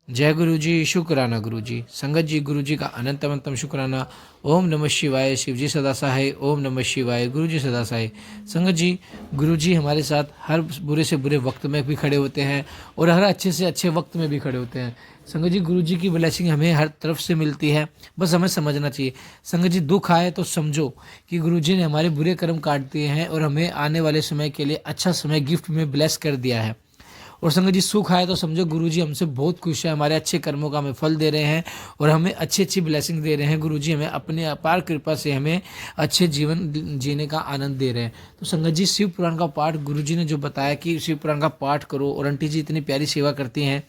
जय गुरु जी, शुक्राना गुरु जी। संगत जी, गुरु जी का अनंत अनंतम शुक्राना। ओम नमः शिवाय, शिव जी सदा सहाय। ओम नमः शिवाय, गुरु जी सदा सहाय। संगत जी, गुरु जी हमारे साथ हर बुरे से बुरे वक्त में भी खड़े होते हैं और हर अच्छे से अच्छे वक्त में भी खड़े होते हैं। संगत जी, गुरु जी की ब्लेसिंग हमें हर तरफ से मिलती है, बस हमें समझना चाहिए। संगत जी, दुख आए तो समझो कि गुरु जी ने हमारे बुरे कर्म काट दिए हैं और हमें आने वाले समय के लिए अच्छा समय गिफ्ट में ब्लेस कर दिया है। और संगत जी, सुख आए तो समझो गुरु जी हमसे बहुत खुश है, हमारे अच्छे कर्मों का हमें फल दे रहे हैं और हमें अच्छी अच्छी ब्लेसिंग दे रहे हैं। गुरु जी हमें अपने अपार कृपा से हमें अच्छे जीवन जीने का आनंद दे रहे हैं। तो संगत जी, शिव पुराण का पाठ गुरु जी ने जो बताया कि शिव पुराण का पाठ करो, और आंटी जी इतनी प्यारी सेवा करती हैं।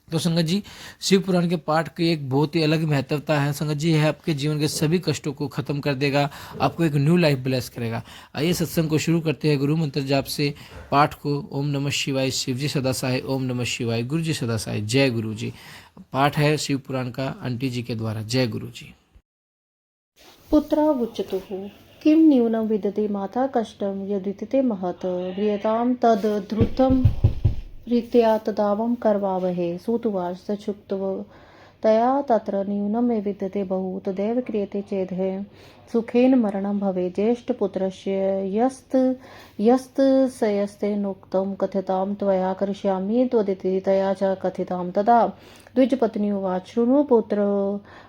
तो संगत जी, शिव पुराण के पाठ की एक बहुत ही अलग महत्वता है। संगत जी, यह आपके जीवन के सभी कष्टों को खत्म कर देगा, आपको एक न्यू लाइफ ब्लेस करेगा। आइए सत्संग को शुरू करते हैं गुरु मंत्र जाप से। पाठ को ओम नमः शिवाय, शिव जी सदा सहाय। ओम नमः शिवाय, गुरु जी सदा सहाय। जय गुरु जी। पाठ है शिव पुराण का आंटी जी के द्वारा। जय गुरु जी। पुत्रावुच्यतुः किं न्यूनं विदते माता कष्टं यद्वितते महत् व्रियतां तद् धृतं रीत्या तदावं करवावहे। सूतुवाच सचुक्तव तया तत्र न्यूनमे विद्यते बहु तदेव क्रियते चेदहे सुखेन मरणं भवेत्। ज्येष्ठपुत्रस्य यस्तस्यस्तेनोक्तं कथितां त्वया करिष्यामि त्वदिति तया च कथितां। तदा द्विजपत्नी उवाच शृणु पुत्र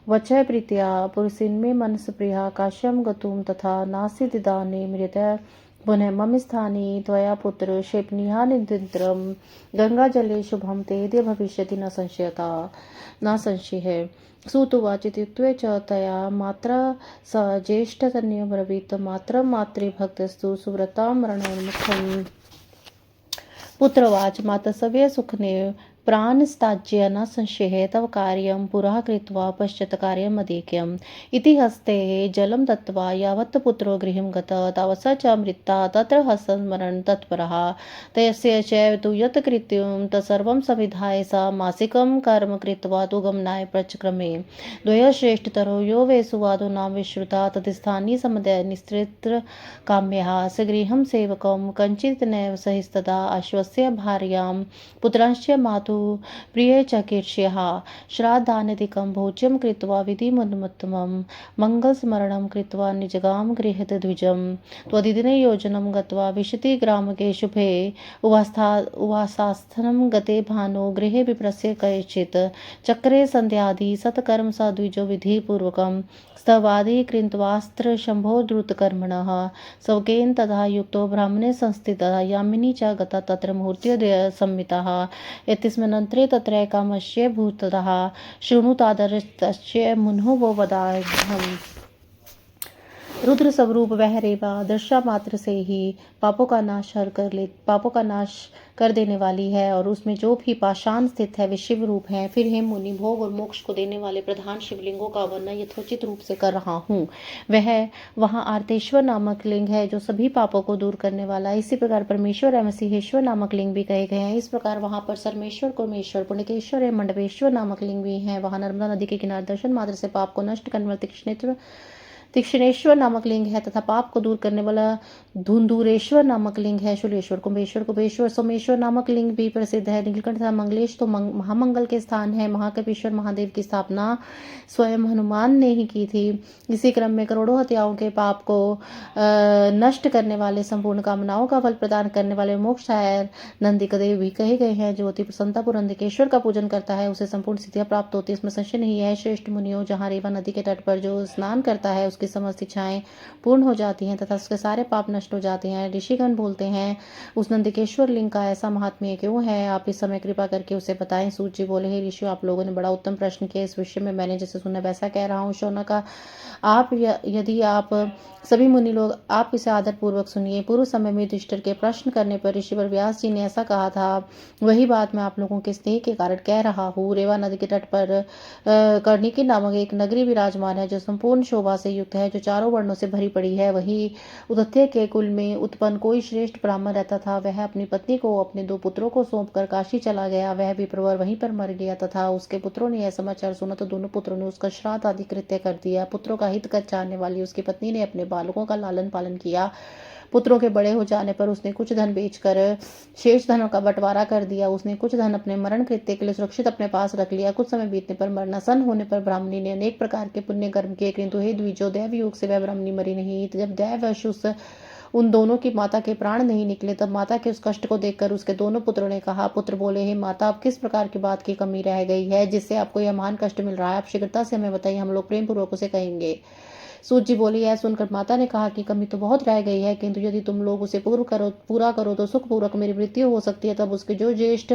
वचः प्रीत्या पुरुषिन्मे मनस्प्रिया काश्यं गतुं तथा नासीदिदानीं मृतः पुनः मम स्थाने त्वया पुत्र क्षेपणीया निरन्तरं गङ्गाजले शुभं तेद्य भविष्यति न संशयः। सूतुवाच इत्युक्ते च तया मात्रा स ज्येष्ठतनयब्रवीत् मातरं मातृभक्तस्तु सुव्रतां मरणोन्मुखम्। पुत्रवाच मातसव्य सुखने प्राणस्ताज्य न संशयः तव कार्यं पुरः कृत्वा पश्चात् कार्यम् अधिक्यम्। इति हस्ते जलं दत्त्वा यावत् पुत्रो गृहं गतः तावत् स च मृत्ता तत्र हसन्मरणं तत्परः। तस्य चैव तु यत् कृत्यं तत्सर्वं संविधाय सा मासिकं कर्म कृत्वा तु गमनाय प्रचक्रमे। द्वयोः श्रेष्ठतरो यो वै सुवादो विश्रुता तत्स्थानी समुदय निस्त्रित्र काम्यः स गृहं सेवकं कञ्चित् नैव सहिस्तदा अश्वस्य भार्यां पुत्रश्च मातुः प्रियचिकीर्ष्यः श्राद्धानदिकं भोज्यं कृत्वा विधिमुत्तमं मङ्गलस्मरणं कृत्वा निजगाम गृहीत द्विजं। त्वदिदिने योजनं गत्वा विशतिग्रामके शुभे उवासास्थानं गते भानो गृहे विप्रस्य कैश्चित् चक्रे सन्ध्यादि सत्कर्म स द्विजो विधिपूर्वकं स्तवादि कृत्वास्त्र शम्भो द्रुतकर्मणः शौकेन तथा युक्तो ब्राह्मणे संस्थितः यामिनी च गता तत्र मुहूर्त्योदय संमितः। एतस्मिन्नन्तरे तत्रैकामस्य भूततः शृणुतादरस्तस्य मुनः वो वदाह्यम्। रुद्र स्वरूप वह रेवा दृश्या मात्र से ही पापों का नाश कर देने वाली है और उसमें जो भी पाषाण स्थित है वे शिव रूप है। फिर हे मुनि, भोग और मोक्ष को देने वाले प्रधान शिवलिंगों का वर्णन यथोचित रूप से कर रहा हूँ। वह वहाँ आर्तेश्वर नामक लिंग है जो सभी पापों को दूर करने वाला है। इसी प्रकार परमेश्वर एवं सिंहेश्वर नामक लिंग भी कहे गए हैं। इस प्रकार वहाँ पर सर्मेश्वर, कुर्मेश्वर, पुण्यकेश्वर एवं मंडपेश्वर नामक लिंग भी हैं। वहाँ नर्मदा नदी के किनारे दर्शन मात्र से पाप को नष्ट करने वाले तीक्ष्णेश्वर नामक लिंग है तथा पाप को दूर करने वाला धुंधुरेश्वर नामक लिंग है। शूलेश्वर, कुंभेश्वर, कुबेश्वर, सोमेश्वर नामक लिंग भी प्रसिद्ध है। नीलकंठ तथा मंगलेश तो महामंगल के स्थान है। महाकपीश्वर महादेव की स्थापना स्वयं हनुमान ने ही की थी। इसी क्रम में करोड़ों हत्याओं के पाप को नष्ट करने वाले, संपूर्ण कामनाओं का फल प्रदान करने वाले मोक्षायर नंदिकदेव भी कहे गए हैं। जो अति प्रसन्नतापूर्वक नंदिकेश्वर का पूजन करता है उसे संपूर्ण सिद्धियां प्राप्त होती है, इसमें संशय नहीं है। श्रेष्ठ मुनियों, जहाँ रेवा नदी के तट पर जो स्नान करता है उसकी समस्त इच्छाएं पूर्ण हो जाती हैं तथा उसके सारे पाप नष्ट हो जाते हैं। ऋषिगण बोलते हैं, उस नंदिकेश्वर लिंग का ऐसा महात्म्य क्यों है? आप इस समय कृपा करके उसे बताएं। सूत जी बोले, हे ऋषियों, आप लोगों ने बड़ा उत्तम प्रश्न किया। इस विषय में मैंने जैसे सुना वैसा कह रहा हूँ। शौनक, यदि आप सभी मुनि लोग आप इसे आदर पूर्वक सुनिए। पूर्व समय में युधिष्ठिर के प्रश्न करने पर ऋषि व्यास जी ने ऐसा कहा था, वही बात मैं आप लोगों के स्नेह के कारण कह रहा हूँ। रेवा नदी के तट पर कर्णिकी नामक एक नगरी विराजमान है जो संपूर्ण शोभा से युक्त है, जो चारों वर्णों से भरी पड़ी है। वही उदत्य के कुल में उत्पन्न कोई श्रेष्ठ ब्राह्मण रहता था। वह अपनी पत्नी को अपने 2 पुत्रों को सौंपकर काशी चला गया। वह भी प्रवर वहीं पर मर गया तथा उसके पुत्रों ने यह समाचार सुना तो दोनों पुत्रों ने उसका श्राद्ध आदि कृत्य कर दिया। पुत्रों का हित कर चाहने वाली उसकी पत्नी ने अपने बालकों का लालन पालन किया पुत्रों के बड़े हो जाने पर उसने कुछ धन बेचकर शेष धनों का बंटवारा कर दिया। उसने कुछ धन अपने मरण कृत्य के लिए सुरक्षित अपने पास रख लिया। कुछ समय बीतने पर मरणासन होने पर ब्राह्मणी ने अनेक प्रकार के पुण्य कर्म किए, किंतु हे द्विजो, दैव योग से वह ब्राह्मणी मरी नहीं। जब दैववश उन दोनों की माता के प्राण नहीं निकले, तब माता के उस कष्ट को देखकर उसके दोनों पुत्रों ने कहा। पुत्र बोले, हे माता, अब किस प्रकार की बात की कमी रह गई है जिससे आपको यह महान कष्ट मिल रहा है? आप शीघ्रता से हमें बताइए, हम लोग प्रेम पूर्वक उसे कहेंगे। सूत जी बोली, यह सुनकर माता ने कहा कि कमी तो बहुत रह गई है, किंतु यदि तुम लोग उसे पूरा करो तो सुखपूर्वक मेरी मृत्यु हो सकती है। तब उसके जो ज्येष्ठ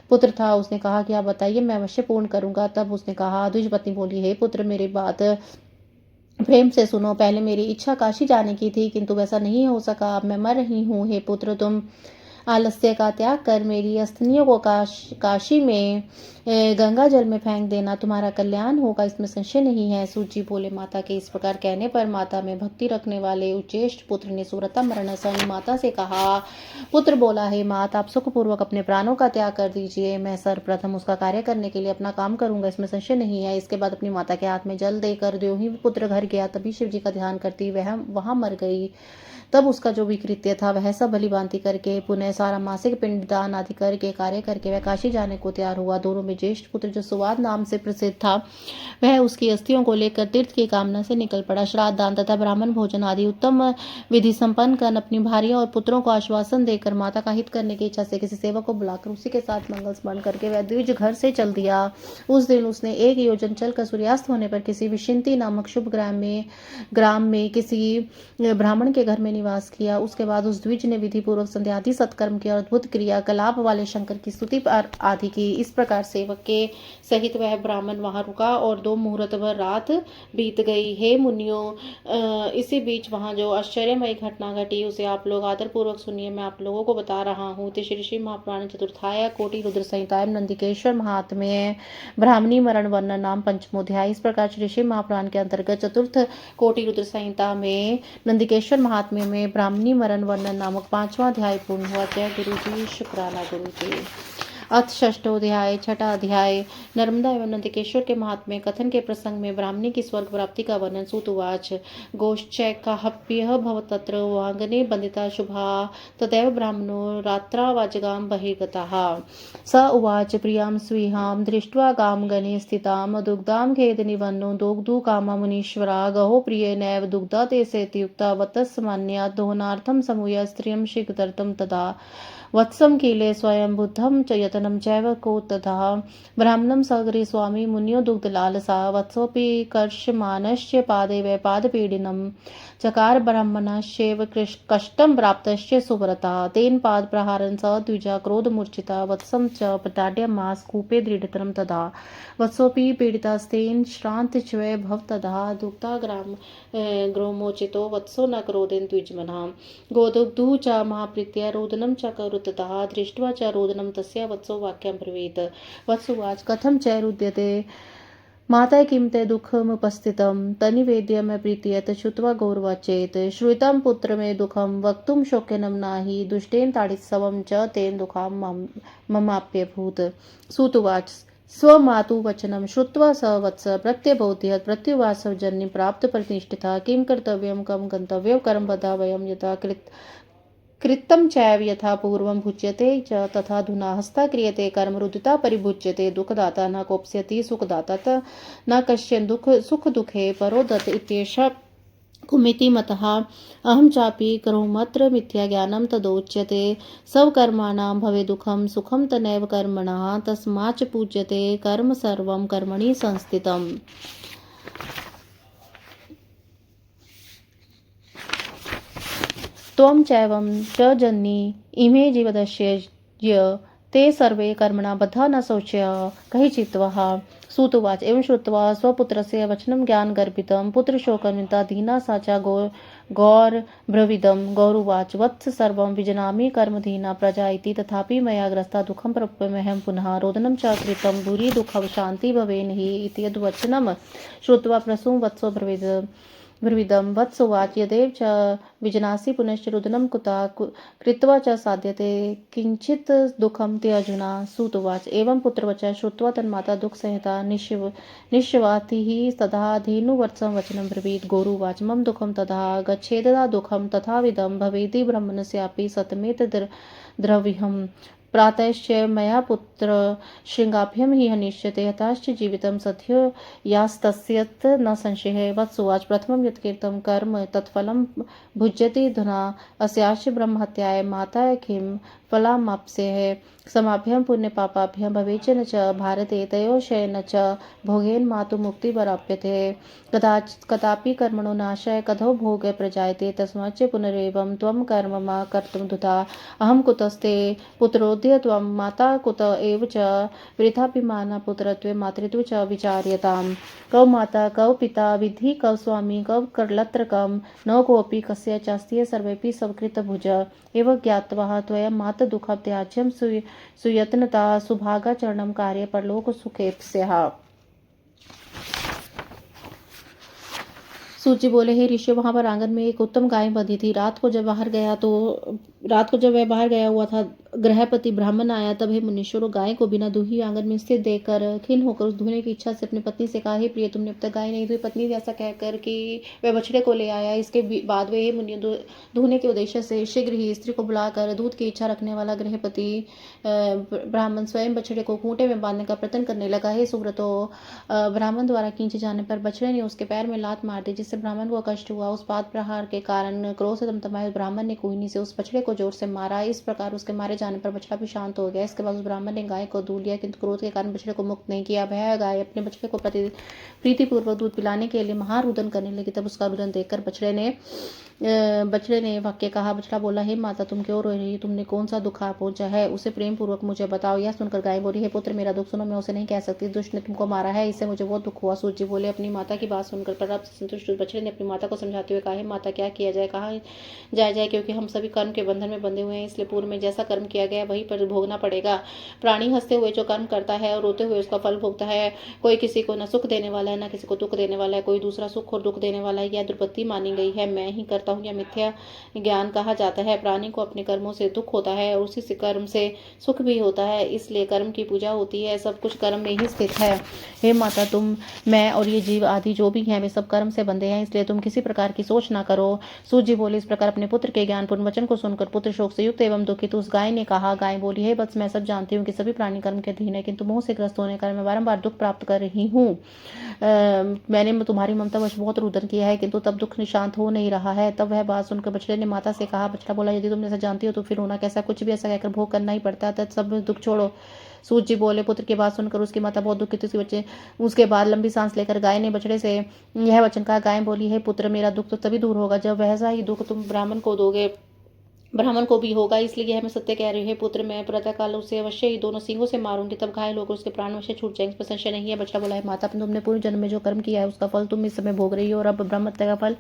पुत्र था उसने कहा कि आप बताइए, मैं अवश्य पूर्ण करूंगा। तब उसने कहा, द्विज पत्नी बोली, हे पुत्र, मेरी बात प्रेम से सुनो। पहले मेरी इच्छा काशी जाने की थी, किंतु वैसा नहीं हो सका। अब मैं मर रही हूँ। हे पुत्र, तुम आलस्य का त्याग कर मेरी अस्थियों को काशी में गंगा जल में फेंक देना, तुम्हारा कल्याण होगा, इसमें संशय नहीं है। सूत जी बोले, माता के इस प्रकार कहने पर माता में भक्ति रखने वाले उच्चेष्ठ पुत्र ने सुरता मरणासन माता से कहा। पुत्र बोला, हे माता, आप सुखपूर्वक अपने प्राणों का त्याग कर दीजिए। मैं सर्वप्रथम उसका कार्य करने के लिए अपना काम करूंगा, इसमें संशय नहीं है। इसके बाद अपनी माता के हाथ में जल देकर ज्यों ही पुत्र घर गया, तभी शिव जी का ध्यान करती वह वहां मर गई। तब उसका जो भी कृत्य था वह सब भली भांति करके पुनः सारा मासिक पिंडदान आदि करके कार्य करके वह काशी जाने को तैयार हुआ। दोनों में ज्येष्ठ पुत्र जो सुवाद नाम से प्रसिद्ध था, वह उसकी अस्थियों को लेकर तीर्थ की कामना से निकल पड़ा। श्राद्ध दान तथा ब्राह्मण भोजन आदि उत्तम विधि संपन्न कर अपनी भार्या और पुत्रों को आश्वासन देकर माता का हित करने की इच्छा से किसी सेवक को बुलाकर उसी के साथ मंगल स्मरण करके वह द्विज घर से चल दिया। उस दिन उसने 1 योजन चलकर सूर्यास्त होने पर किसी विशिंती नामक शुभ ग्राम में किसी ब्राह्मण के घर में निवास किया। उसके बाद उस द्विज ने विधि पूर्वक संध्यादि सत्कर्म किया और अद्भुत क्रिया कलाप वाले शंकर की स्तुति आदि की। इस प्रकार सेवक के सहित वह ब्राह्मण वहां रुका और 2 मुहूर्त भर रात बीत गई। हे मुनियों, इसी बीच वहां जो आश्चर्यमयी घटना घटी उसे आप लोग आदर पूर्वक सुनिए। मैं आप लोगों को बता रहा हूँ। श्री महापुराण चतुर्थाय कोटि रुद्र संहिताय नंदिकेश्वर महात्म्य ब्राह्मणी मरण वर्णन नाम पंचमोध्याय। इस प्रकार श्री महापुराण के अंतर्गत चतुर्थ कोटि रुद्र संहिता में नंदिकेश्वर महात्म्य में ब्राह्मणी मरण वर्णन नामक 5वां अध्याय पूर्ण हुआ। जय गुरु जी, शुक्राना गुरु जी। अथ षष्ठोध्याय, छठा अध्याय, नर्मदा एवं नंदिकेश्वर के महात्म्य कथन के प्रसंग में ब्राह्मणी की स्वर्ग प्राप्ति का वर्णन। सूत उवाच, गोश्चैकाह्यः भवतत्र वांगने बंदिता शुभा तदैव ब्राह्मणो रात्रावाजगाम बहिर्गतः। स उवाच, प्रियां स्वीहां दृष्ट्वा गामगणे स्थितां दुग्धां खेदनिवन्नो दोग्धू कामा मुनीश्वरा गहो प्रिये नैव दुग्धा ते सेत्युक्ता वत्समान्या दोहनार्थं समूय स्त्रियं शीघ्रतरतं तदा वत्सम कीले स्वयं बुद्धम च यतनम चैव को तथा ब्राह्मणं सगरे स्वामी मुनियो दुग्धलालसा वत्सोऽपि कर्षमाणस्य पादे वै पादपीडिनं चकार ब्राह्मणस्यैव कष्टं प्राप्तस्य सुव्रता तेन पादप्रहारं स द्विजा क्रोधमूर्छिता वत्सं च प्रताड्यमास कूपे दृढतरं तदा वत्सोऽपि पीडितास्तेन श्रान्तश्वै भवतदा दुग्धा ग्रोमोचितो वत्सो न क्रोधेन द्विजमनः गोदुग्धु च महाप्रीत्या रोदनं च करुततः दृष्ट्वा च रोदनं तस्य वत्सो वाक्यं ब्रवीत्। वत्सुवाच, कथं च रुद्यते माता किं ते दुःखमुपस्थितं तन्निवेद्यं प्रीत्यत श्रुत्वा गौरवाचेत् श्रुतं पुत्र मे दुःखं वक्तुं शोक्यनं नहि दुष्टेन ताडित्सवं च तेन दुःखं ममाप्यभूत्। सूत उवाच, स्वमातु वचनं श्रुत्वा स वत्स प्रत्यबोधयत् प्रत्युवाच सौजन्यं प्राप्त प्रतिष्ठितः किं कर्तव्यं कं गन्तव्यं कर्म वद वयं यथा कृतं चैव यथा पूर्वं भुज्यते च तथाधुना हस्ता क्रियते कर्म रुदिता परिभुज्यते दुःखदाता न कोप्स्यति सुखदाता न कश्चन सुख दुःखे परो दत्त इत्येषः कुमिति मतः अहं चापि करोमत्र मिथ्याज्ञानं तदोच्यते स्वकर्माणां भवे दुःखं सुखं तनैव कर्मणः तस्माच्च पूज्यते कर्म सर्वं कर्मणि संस्थितम्। त्वं चैवं च जननी इमे जीवदस्य ते सर्वे कर्मणा बद्धा न शोच्यः कहि चित्वः। सूत उवाच, एवं श्रुत्वा स्वपुत्रस्य वचनं ज्ञानगर्भितं पुत्रशोकन्विता दीना सा च गौरब्रवीदं। गौरुवाच, वत्स सर्वं विजनामि कर्मधीना प्रजा इति तथापि मया ग्रस्ता दुःखं प्राप्यमहं पुनः रोदनं च कृतं भूरि दुःखं शान्ति भवेन हि इति यद्वचनं श्रुत्वा प्रसूं वत्सो ब्रवीद, ब्रवीदं वत्सुवाच यदेव च विजनासि पुनश्च रुदनं कुता कृत्वा च साध्यते किंचित दुःखं ते अर्जुना। सूतुवाच एवं पुत्रवचः श्रुत्वा तन्माता दुःखसंहिता निश्चवातिः तदा धेनुवत्सं वचनं ब्रवीत्। गोरुवाच मम दुःखं तदा गच्छेददा दुःखं तथाविधं भवेति ब्रह्मणस्यापि सतमेत द्रविहम्। प्रातश्च मया पुत्र शृंगाभ्यं हि हनिष्यते हताश्च जीवितं सद्यो यास्तस्यत् न संशयः। वत्सुवाच प्रथमं यत्कृतं कर्म तत्फलं भुज्यति धुना अस्याश्च ब्रह्महत्याय माता किं फलामाप्स्यः। समाभ्यं पुण्यपापाभ्यं भवेचन च भारते तयोशयन च भोगेन मातु मुक्तिर्प्राप्यते। कदापि कर्मणो नाशः कथो भोगः प्रजायते तस्माच्च पुनरेवं त्वं कर्म मा कर्तुं दुधा। अहं कुतस्ते पुत्रोऽद्य त्वं माता कुत एव च वृथाभिमाना पुत्रत्वे मातृत्वे च विचार्यताम्। कौ माता कौ पिता विद्धि कौ स्वामी कौ कर्लत्रकं न कोऽपि कस्य चास्ति सर्वेऽपि सकृतभुज। एव ज्ञात्वा त्वया मातदुःखत्याज्यं सुयत्नता सुभागाचरणं कार्ये परलोकसुखेप्स्यः। सूत जी बोले, हे ऋषि, वहां पर आंगन में एक उत्तम गाय बंधी थी। रात को जब वह बाहर गया हुआ था, गृहपति ब्राह्मण आया। तब हे मुनीश्वरों, गाय को बिना दूही आंगन में स्थित देखकर खिन्न होकर उस धोने की इच्छा से अपनी पत्नी से कहा, हे प्रिय, तुमने अब तक गाय नहीं धोई। पत्नी ऐसा कहकर कि वह बछड़े को ले आया। इसके बाद वे मुनि धोने के उद्देश्य से शीघ्र ही स्त्री को बुलाकर दूध की इच्छा रखने वाला गृहपति ब्राह्मण स्वयं बछड़े को खूंटे में बांधने का प्रयत्न करने लगा। हे सुव्रतो, ब्राह्मण द्वारा खींचे जाने पर बछड़े ने उसके पैर में लात मार दी, जिससे ब्राह्मण को कष्ट हुआ। उस बात प्रहार के कारण क्रोध से तमतमाए ब्राह्मण ने कुहनी से उस बछड़े को जोर से मारा। इस प्रकार उसके मारे जाने पर बछड़ा भी शांत हो गया। इसके बाद उस ब्राह्मण ने गाय को दूध लिया, किंतु क्रोध के कारण बछड़े को मुक्त नहीं किया। वह गाय अपने बछड़े को प्रीतिपूर्वक दूध पिलाने के लिए महारुदन करने लगी। तब उसका रुदन देखकर बछड़े ने वाक्य कहा। बछड़ा बोला, हे माता, तुम क्यों रो रही? तुमने कौन सा दुख आ पहुंचा है, उसे प्रेम पूर्वक मुझे बताओ। यह सुनकर गाय बोली, हे पुत्र, मेरा दुख सुनो, मैं उसे नहीं कह सकती। दुष्ट ने तुमको मारा है, इससे मुझे बहुत दुख हुआ। सूत जी बोले, अपनी माता की बात सुनकर पर्याप्त संतुष्ट बछड़े ने अपनी माता को समझाते हुए कहा, हे माता, क्या किया जाए, कहा जाए, क्योंकि हम सभी कर्म के बंधन में बंधे हुए हैं। इसलिए पूर्व में जैसा कर्म किया गया वही पर भोगना पड़ेगा। प्राणी हंसते हुए जो कर्म करता है और रोते हुए उसका फल भोगता है। कोई किसी को न सुख देने वाला है, न किसी को दुख देने वाला है। कोई दूसरा सुख और दुख देने वाला है, यह दुर्पत्ति मानी गई है। मैं ही करता हूँ, यह मिथ्या ज्ञान कहा जाता है। प्राणी को अपने कर्मों से दुख होता है और उसी से कर्म से सुख भी होता है। इसलिए कर्म की पूजा होती है। सब कुछ कर्म में ही स्थित है। हे माता, तुम, मैं और ये जीव आदि जो भी हैं वे सब कर्म से बंधे हैं, इसलिए तुम किसी प्रकार की सोच ना करो। सूत जी बोले, इस प्रकार अपने पुत्र के ज्ञानपूर्ण वचन को सुनकर पुत्र शोक से युक्त एवं दुखित उस गाय ने कहा। गाय बोली, हे वत्स, मैं सब जानती हूँ कि सभी प्राणी कर्म के अधीन है, किंतु मोह से ग्रस्त होने कारण मैं बारंबार दुख प्राप्त कर रही हूँ। मैंने तुम्हारी ममता वश बहुत रुदन किया है, किंतु तब दुख निशांत हो नहीं रहा है। तब वह बात सुनकर बछड़े ने माता से कहा। बछड़ा बोला, यदि तुम ऐसा जानती हो तो फिर रोना कैसा? कुछ भी ऐसा कहकर भोग करना ही पड़ता है, तब सब दुख छोड़ो। सूत जी बोले, पुत्र की बात सुनकर उसकी माता बहुत दुखित थी। उसके बाद लंबी सांस लेकर गाय ने बछड़े से यह वचन कहा। गाय बोली, हे पुत्र, मेरा दुख तो तभी दूर होगा जब वैसा ही दुख तुम ब्राह्मण को दोगे, ब्राह्मण को भी होगा। इसलिए यह मैं सत्य कह रही हूँ। हे पुत्र, मैं प्रातःकाल उसे अवश्य ही दोनों सींगों से मारूंगी, तब घायल होकर उसके प्राण अवश्य छूट जाएंगे, इसमें संशय नहीं है। बछड़ा बोला, है माता, तुमने पूर्व जन्म में जो कर्म किया है उसका फल तुम इस समय भोग रही हो, और अब ब्रह्महत्या का फल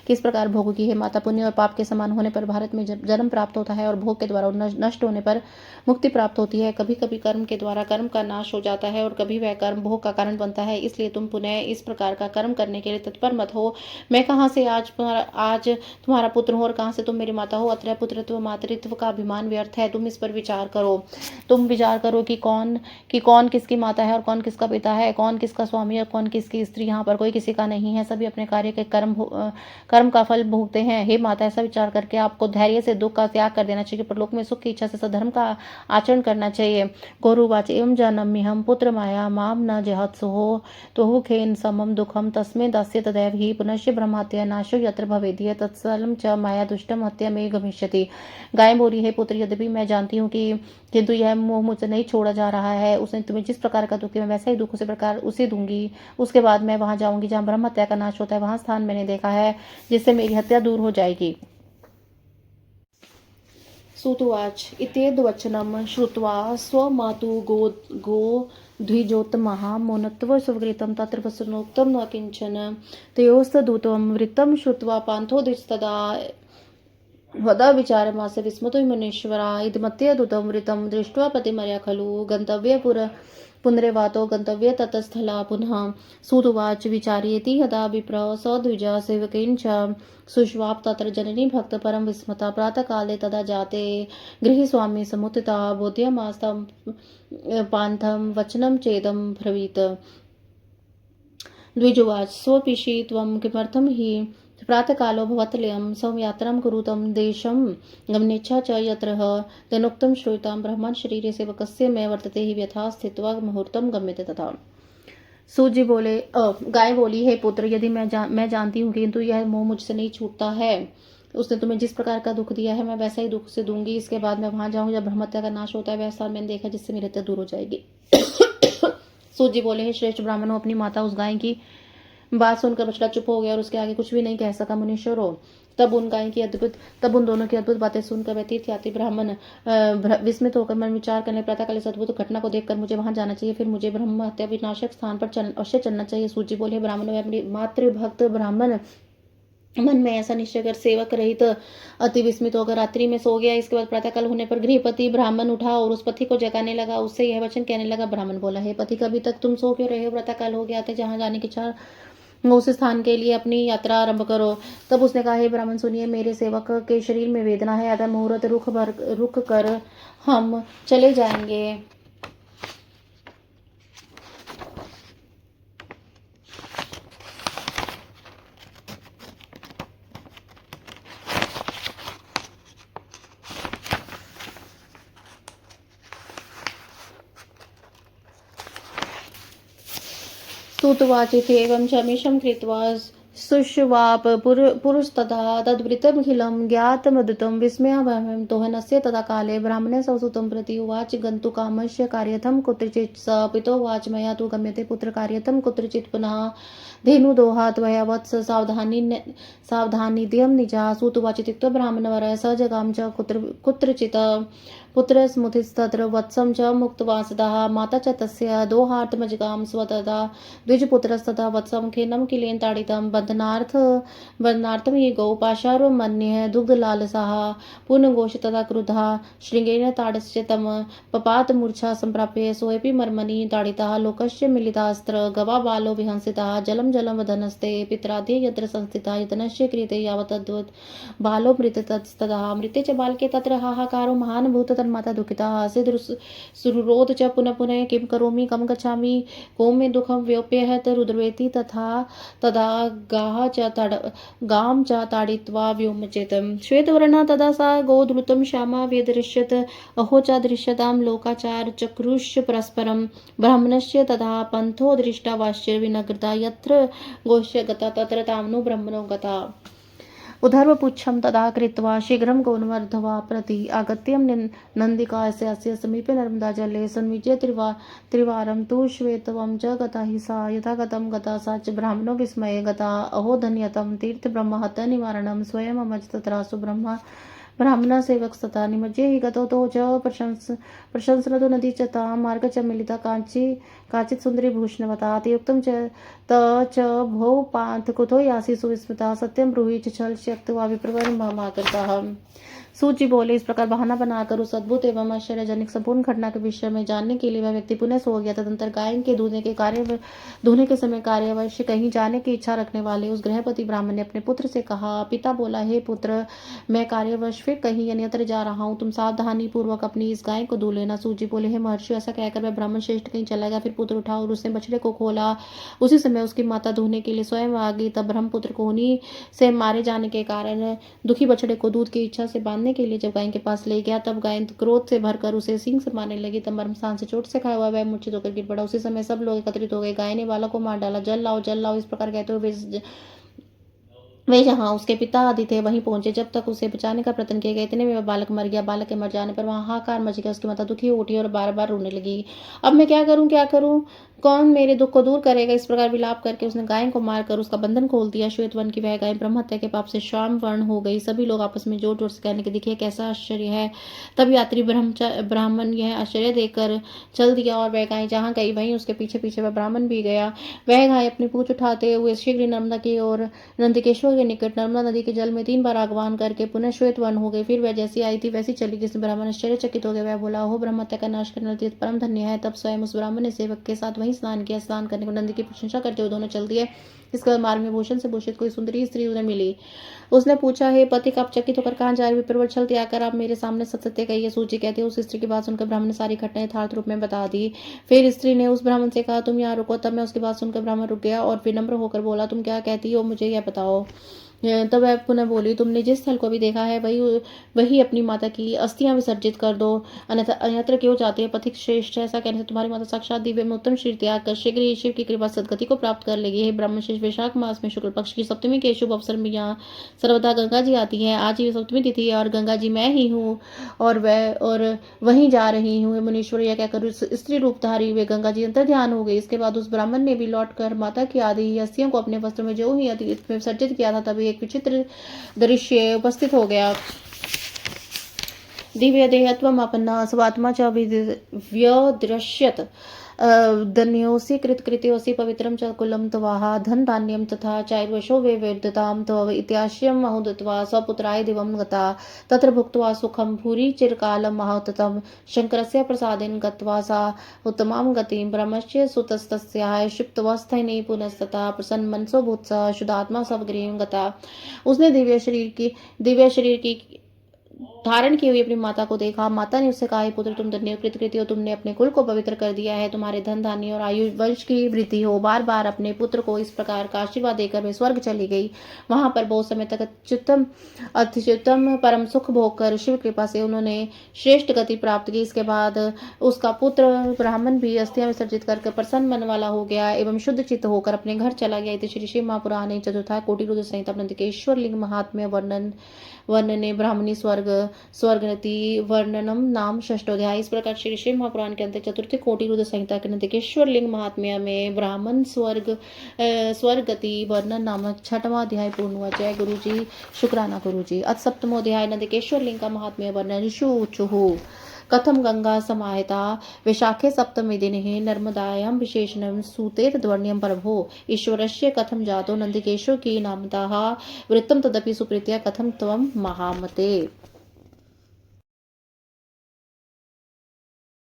किस प्रकार भोगोगी? हे माता, पुण्य और पाप के समान होने पर भारत में जन्म प्राप्त होता है और भोग के द्वारा नष्ट होने पर मुक्ति प्राप्त होती है। कभी कभी कर्म के द्वारा कर्म का नाश हो जाता है और कभी वह कर्म भोग का कारण बनता है। इसलिए तुम पुनः इस प्रकार का कर्म करने के लिए तत्पर मत हो। मैं कहाँ से आज तुम्हारा पुत्र हूँ और कहाँ से तुम मेरी माता हो? अतः पुत्रत्व मातृत्व का अभिमान व्यर्थ है। तुम इस पर विचार करो। तुम विचार करो कि कौन किसकी माता है और कौन किसका पिता है, कौन किसका स्वामी और कौन किसकी स्त्री। यहाँ पर कोई किसी का नहीं है, सभी अपने कार्य के कर्म का फल भोगते हैं। हे माता, ऐसा विचार करके आपको धैर्य से दुख का त्याग कर देना चाहिए, परलोक में सुख की इच्छा से सधर्म का आचरण करना चाहिए। गोरुवाच एवं जानम्यहं पुत्र माया माम न जहत्सुः तुहु खेन समम दुखम तस्मै दास्य तदैव हि पुनश्च ब्रह्महत्या नाशो यत्र भवेद्य तत्सलम च माया दुष्टम हत्या में गमिष्यति। गाय बोली, हे पुत्र, यद्यपि मैं जानती हूँ कि किंतु यह मोह मुझसे नहीं छोड़ा जा रहा है। उसने तुम्हें जिस प्रकार का दुख दिया, मैं वैसा ही दुख उसी प्रकार उसे दूंगी। उसके बाद मैं वहां जाऊंगी जहां ब्रह्म हत्या का नाश होता है। वहां स्थान मैंने देखा है जिससे मेरी हत्या दूर हो जाएगी। सूतुवाच इत्येतद्वचनं श्रुत्वा स्वमातु गो द्विजोत्तमः मौनत्व सुकृतं तत्र वसनोक्तं न किंचन तयोस्तदूतं वृत्तं श्रुत्वा पान्थोदिस्तदा वदा विचारमास विस्मतो मुनीश्वरा इदमत्यदूतं वृत्तं दृष्ट्वा पतिमर्या खलु गन्तव्यपुर पुनरेवातो गन्तव्ये ततस्थला पुनः। सूतुवाच विचार्येति यदा विप्र स द्विजा सेवकेन च सुष्वाप तत्र जननी भक्त परम विस्मता प्रातःकाले तदा जाते गृहे स्वामी समुत्थिता बोध्यमास्तं पान्थं वचनं चेदं ब्रवीत। द्विजुवाच स्वपिषि त्वं किमर्थं हि प्रातःकालो भवत्लयं संयात्रां कुरुतं देशं गमनेच्छा च यत्र तेनोक्तं श्रूयतां ब्रह्मण शरीरे सेवकस्य में वर्तते ही व्यथा स्थित्वा मुहूर्तम गम्यते तथा। सूत जी बोले गाय बोली, हे पुत्र, यदि मैं जानती हूँ किंतु यह मोह मुझसे नहीं छूटता है। उसने तुम्हें जिस प्रकार का दुख दिया है मैं वैसा ही दुख से दूंगी। इसके बाद मैं वहां जाऊँ जब ब्रह्मत्या का नाश होता है, वह स्थान मैंने देखा जिससे मेरी हत्या दूर हो जाएगी। सूत जी बोले, हे श्रेष्ठ ब्राह्मणों, अपनी माता उस गाय की बात सुनकर बछड़ा चुप हो गया और उसके आगे कुछ भी नहीं कह सका। मुनीश्वर हो, तब उन दोनों की अद्भुत बातें सुनकर वह तीर्थयात्री ब्राह्मण विस्मित होकर मन विचार करने प्रातःकाल इस अद्भुत घटना को देखकर मुझे वहां जाना चाहिए, फिर मुझे ब्रह्म हत्या विनाशक स्थान पर अवश्य चलना चाहिए। सूची बोले, ब्राह्मणों, अपनी मातृभक्त ब्राह्मण मन में ऐसा निश्चय कर सेवक रहित अति विस्मित होकर रात्रि में सो गया। इसके बाद प्रातःकाल होने पर गृहपति ब्राह्मण उठा और उस पति को जगाने लगा। उससे यह वचन कहने लगा। ब्राह्मण बोला, हे पति, कभी तक तुम सो क्यों रहे हो? प्रातःकाल हो गया था, जहाँ जाने की इच्छा उस स्थान के लिए अपनी यात्रा आरंभ करो। तब उसने कहा, हे ब्राह्मण, सुनिए, मेरे सेवक के शरीर में वेदना है, अतः मुहूर्त रुक कर हम चले जाएंगे। सूतवाचिथेवं शमीशं कृत्वा सुष्वाप पुरुषतथा तद्वृत्तमखिलं ज्ञातमद्भुतं विस्मयावहं तोहनस्य तदा काले ब्राह्मणे सौसुतं प्रति उवाच गन्तुकामस्य कार्यर्थं कुत्रचित् स पितोवाच मया तु गम्यते पुत्र कार्यर्थं कुत्रचित् पुनः धेनुदोहा त्वया वत्स सावधानिध्यं निजा। सूतुवाचित्युक्त्वा ब्राह्मणवरः स जगाम च कुत्रचित् पुत्रस्मुतिस्तत्र वत्सं च मुक्तवासदः माता च तस्य दोहार्थमजगाम स्वतः द्विजपुत्रस्तथा वत्सं खिन्नं किलेन ताडितं बन्धनार्थं हि गौपाशारोमन्यः दुग्धलालसाः पूर्णघोष तथा क्रुद्धः श्रृंगेन ताडस्य तं पपात मूर्छा सम्प्राप्य सोऽपि मर्मणि ताडितः लोकस्य मिलितास्त्र गवा बालो विहंसितः जलं जलं वदनस्ते पित्रादे यत्र संस्थितः यतनस्य क्रियते यावतद्वत् बालो मृतस्ततः मृते च बालके तत्र हाहाकारो महान् भूत तन्माता दुःखिता सुरुरोध च पुनः पुनः किं करोमि कं गच्छामि को मे दुःखं व्योप्यहत रुद्रवेति तदा गां च ताडित्वा व्योमचेत। श्वेतवर्णा तदा सा गोधृतं श्यामा व्यदृश्यत अहो च दृश्यतां लोकाचार चक्रुश्च परस्परं ब्राह्मणस्य तदा पन्थो दृष्टा वाश्य विनग्रता यत्र गोष्य गता तत्र ताम्नो ब्रह्मणो गता। उधर्वपुच्छं तदा कृत्वा शीघ्रं गौनवर्धवा प्रति आगत्यं नन्दिकास्य समीपे नर्मदाजले संविज्य त्रिवारं तु श्वेतवं च गता हि सा यथा गतं गता सा च ब्राह्मणो विस्मये गता अहो धन्यतं तीर्थब्रह्महत्या निवारणं स्वयममज तत्रासु ब्राह्मण सेवकस्तथा निमज्य हि गतो तो च प्रशंसनतो नदी च तां मार्ग च मिलिता काचित् सुन्दरी भूषणवता अतियुक्तं च भो पान्थ कुतो यासि सुविस्मृता सत्यं ब्रूहि च छल त्यक्त्वा विप्रवरमाकृतः। सूत जी बोले, इस प्रकार बहाना बनाकर उस अद्भुत एवं आश्चर्यजनक संपूर्ण घटना के विषय में जानने के लिए वह व्यक्ति पुनः सो गया। तदंतर गाय के धोने के समय कार्यवश कहीं जाने की इच्छा रखने वाले उस गृहपति ब्राह्मण ने अपने पुत्र से कहा। पिता बोला, हे पुत्र, मैं कार्यवश फिर कहीं अन्यत्र जा रहा हूँ, तुम सावधानी पूर्वक अपनी इस गाय को धो लेना। सूत जी बोले, हे महर्षि, ऐसा कहकर वह ब्राह्मण श्रेष्ठ कहीं चला गया। फिर पुत्र उठा और उसने बछड़े को खोला। उसी समय उसकी माता धोने के लिए स्वयं आ गई। तब ब्रह्मपुत्र को उन्हीं से मारे जाने के कारण दुखी बछड़े को दूध की इच्छा से बांधने के लिए जब गाय के पास ले गया, तब गाय क्रोध से भरकर उसे सींग से मारने लगी। तब मर्मस्थान से चोट से खाया हुआ वह मूर्छित होकर गिर पड़ा। उसी समय सब लोग एकत्रित हो गए। गाय ने बालक को मार डाला। जल लाओ इस प्रकार कहते हुए वे जहाँ उसके पिता आदि थे वहीं पहुंचे। जब तक उसे बचाने का प्रयत्न किया गया, इतने में वह बालक मर गया। बालक के मर जाने पर वहाँ हाहाकार मच गया। उसकी माता दुखी उठी और बार बार रोने लगी। अब मैं क्या करूं कौन मेरे दुख को दूर करेगा? इस प्रकार विलाप करके उसने गाय को मारकर उसका बंधन खोल दिया। श्वेत वर्ण की वह गाय ब्रह्म हत्या के पाप से श्याम वर्ण हो गई। सभी लोग आपस में जोर जोर से कहने के देखिए कैसा आश्चर्य है। तब यात्री ब्राह्मण यह आश्चर्य देखकर चल दिया और वह गाय जहाँ गई वहीं उसके पीछे पीछे वह ब्राह्मण भी गया। वह गाय अपनी पूंछ उठाते हुए शीघ्र नर्मदा की ओर नंदकेश्वर के निकट नर्मदा नदी के जल में 3 बार आगमन करके पुनः श्वेत वर्ण हो गई। फिर वह जैसी आई थी वैसी चली गई। ब्राह्मण आश्चर्यचकित हो गया। वह बोला, हो ब्रह्म हत्या का नाश करने वाला तीर्थ परम धन्य है। तब स्वयं उस ब्राह्मण ने सेवक के साथ वहीं स्नान किया। स्नान करने को नंदी की प्रशंसा करते हुए दोनों चल दिए। इसके बाद मार्ग में भूषण से भूषित कोई सुंदरी स्त्री उन्हें मिली। उसने पूछा, हे पथिक, आप चकित होकर कहाँ जा रहे? विप्रवर छल त्याग कर आप मेरे सामने सत्य कहिए। सूची कहती है, उस स्त्री की बात सुनकर ब्राह्मण ने सारी घटनाएं यथार्थ रूप में बता दी। फिर स्त्री ने उस ब्राह्मण से कहा, तुम यहाँ रुको। तब मैं उसकी बात सुनकर ब्राह्मण रुक गया और विनम्र होकर बोला, तुम क्या कहती हो, मुझे यह बताओ। तब वह पुनः बोली, तुमने जिस स्थल को भी देखा है वही अपनी माता की अस्थियां विसर्जित कर दो, अन्यथा अन्यत्र क्यों जाते हो? पथिक श्रेष्ठ, ऐसा कहने से तुम्हारी माता साक्षात दिव्य में उत्तम शरीर त्याग कर शीघ्र ही शिव की कृपा सदगति को प्राप्त कर लेगी। हे ब्रह्मशिष, वैशाख मास में शुक्ल पक्ष की सप्तमी के शुभ अवसर में यहाँ सर्वदा गंगा जी आती है। आज ही सप्तमी तिथि है और गंगा जी मैं ही हूँ और वहीं जा रही हूँ। मुनीश्वर, यह कहकर स्त्री रूप धारी हुए गंगा जी अंतर ध्यान हो गई। इसके बाद उस ब्राह्मण ने भी लौट कर माता की आदि अस्थियों को अपने वस्त्र में जो ही अतीत में विसर्जित किया था, तभी एक विचित्र दृश्य उपस्थित हो गया। दिव्य देहत्वम अपन्ना स्वात्मा च व्यदृश्यत धन्योऽसि कृतकृत्योऽसि पवित्रं च कुलं तवाहा धन धान्यं तथा चार्वशो विवर्धतां तव इत्याश्यं महोदत्वा स्वपुत्राय दिवं गता तत्र भुक्त्वा सुखं भूरि चिरकालं महततं शङ्करस्य प्रसादेन गत्वा सा उत्तमां गतिं ब्रह्मस्य सुतस्तस्याः क्षिप्तवस्थैने पुनस्तथा प्रसन्नमनसो भूत्सा शुद्धात्मा स्वगृहं गता। उसने दिव्य शरीर की धारण की हुई अपनी माता को देखा। माता ने उससे कहा, हे पुत्र, तुम धन्य कृतकृत्य हो, तुमने अपने कुल को पवित्र कर दिया है। तुम्हारे धन धान्य और आयु वंश की वृद्धि हो। बार बार अपने पुत्र को इस प्रकार का आशीर्वाद देकर वे स्वर्ग चली गई। वहां पर बहुत समय तक अत्युत्तम परम सुख भोग कर शिव कृपा से उन्होंने श्रेष्ठ गति प्राप्त की। इसके बाद उसका पुत्र ब्राह्मण भी अस्थियां विसर्जित करके प्रसन्न मन वाला हो गया एवं शुद्ध चित्त होकर अपने घर चला गया। इति श्री शिव महापुराणे चतुर्था कोटि रुद्र संहिता नंदिकेश्वर लिंग महात्म्य वर्णने ब्राह्मणी स्वर्गनति वर्णनम नाम षष्ठोध्याय। इस प्रकार श्री शिव महापुराण के अंत चतुर्थी कोटि रुद्र संहिता के नंदिकेश्वर लिंग महात्म्य में ब्राह्मण स्वर्गति वर्णन नामक 6वां अध्याय पूर्ण हुआ। जय गुरु जी, शुक्राना गुरु जी। अथ 7वां अध्याय नंदिकेश्वर लिंग का महात्म्य वर्णन। ऋषुचुः कथम गंगा समाहिता वैशाखे सप्तमी दिने नर्मदायां विशेषणं सूतेत ध्वर्ण्यं प्रभो ईश्वरस्य कथम जातो नंदिकेश्वर की नामतः वृत्तं तदपि सुप्रीत्या कथम त्वं महामते।